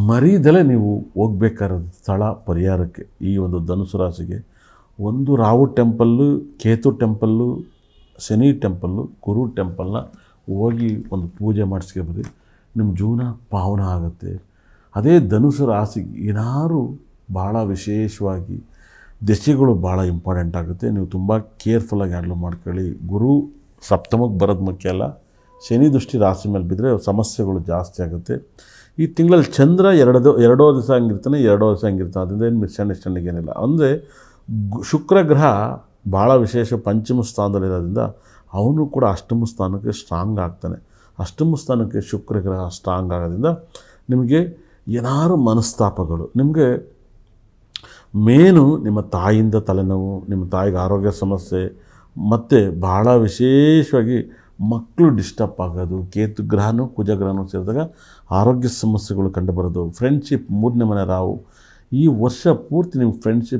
ಮರೀದಲೇ ನೀವು ಹೋಗ್ಬೇಕಾದ ಸ್ಥಳ ಪರಿಹಾರಕ್ಕೆ ಈ ಒಂದು ಧನುಸು ರಾಶಿಗೆ ಒಂದು Rahu temple, Ketu temple, Shani temple, Guru ಟೆಂಪಲ್ನ ಹೋಗಿ ಒಂದು ಪೂಜೆ ಮಾಡಿಸ್ಕೊಬರಿ. ನಿಮ್ಮ ಜೀವನ ಪಾವನ ಆಗುತ್ತೆ. ಅದೇ ಧನುಸು ರಾಶಿಗೆ ಏನಾದ್ರು ಭಾಳ ವಿಶೇಷವಾಗಿ ದಶೆಗಳು ಭಾಳ ಇಂಪಾರ್ಟೆಂಟ್ ಆಗುತ್ತೆ. ನೀವು ತುಂಬ ಕೇರ್ಫುಲ್ಲಾಗಿ ಹ್ಯಾಂಡ್ಲ್ ಮಾಡ್ಕೊಳ್ಳಿ. ಗುರು ಸಪ್ತಮಕ್ಕೆ ಬರೋದು ಮುಖ್ಯ ಅಲ್ಲ, ಶನಿ ದೃಷ್ಟಿ ರಾಶಿ ಮೇಲೆ ಬಿದ್ದರೆ ಸಮಸ್ಯೆಗಳು ಜಾಸ್ತಿ ಆಗುತ್ತೆ. ಈ ತಿಂಗಳಲ್ಲಿ ಚಂದ್ರ ಎರಡೋ ದಿವಸ ಹಂಗಿರ್ತಾನೆ, ಎರಡೋ ದಿವಸ ಹಂಗಿರ್ತಾನೆ. ಅದರಿಂದ ಏನು ಮಿಸ್ಅಂಡರ್ಸ್ಟ್ಯಾಂಡಿಂಗ್ ಏನಿಲ್ಲ. ಅಂದರೆ ಶುಕ್ರ ಗ್ರಹ ಭಾಳ ವಿಶೇಷ ಪಂಚಮ ಸ್ಥಾನದಲ್ಲಿರೋದ್ರಿಂದ ಅವನು ಕೂಡ ಅಷ್ಟಮ ಸ್ಥಾನಕ್ಕೆ ಸ್ಟ್ರಾಂಗ್ ಆಗ್ತಾನೆ. ಅಷ್ಟಮ ಸ್ಥಾನಕ್ಕೆ ಶುಕ್ರ ಗ್ರಹ ಸ್ಟ್ರಾಂಗ್ ಆಗೋದ್ರಿಂದ ನಿಮಗೆ ಏನಾದ್ರು ಮನಸ್ತಾಪಗಳು, ನಿಮಗೆ ಮೇನು ನಿಮ್ಮ ತಾಯಿಯಿಂದ ತಲೆನೋವು, ನಿಮ್ಮ ತಾಯಿಗೆ ಆರೋಗ್ಯ ಸಮಸ್ಯೆ, ಮತ್ತು ಭಾಳ ವಿಶೇಷವಾಗಿ ಮಕ್ಕಳು ಡಿಸ್ಟರ್ಬ್ ಆಗೋದು, ಕೇತು ಗ್ರಹನೂ ಕುಜಗ್ರಹನೂ ಸೇರಿದಾಗ ಆರೋಗ್ಯ ಸಮಸ್ಯೆಗಳು ಕಂಡುಬರೋದು. ಫ್ರೆಂಡ್ಶಿಪ್, ಮೂರನೇ ಮನೆ ರಾವು, ಈ ವರ್ಷ ಪೂರ್ತಿ ನಿಮ್ಮ ಫ್ರೆಂಡ್ಶಿಪ್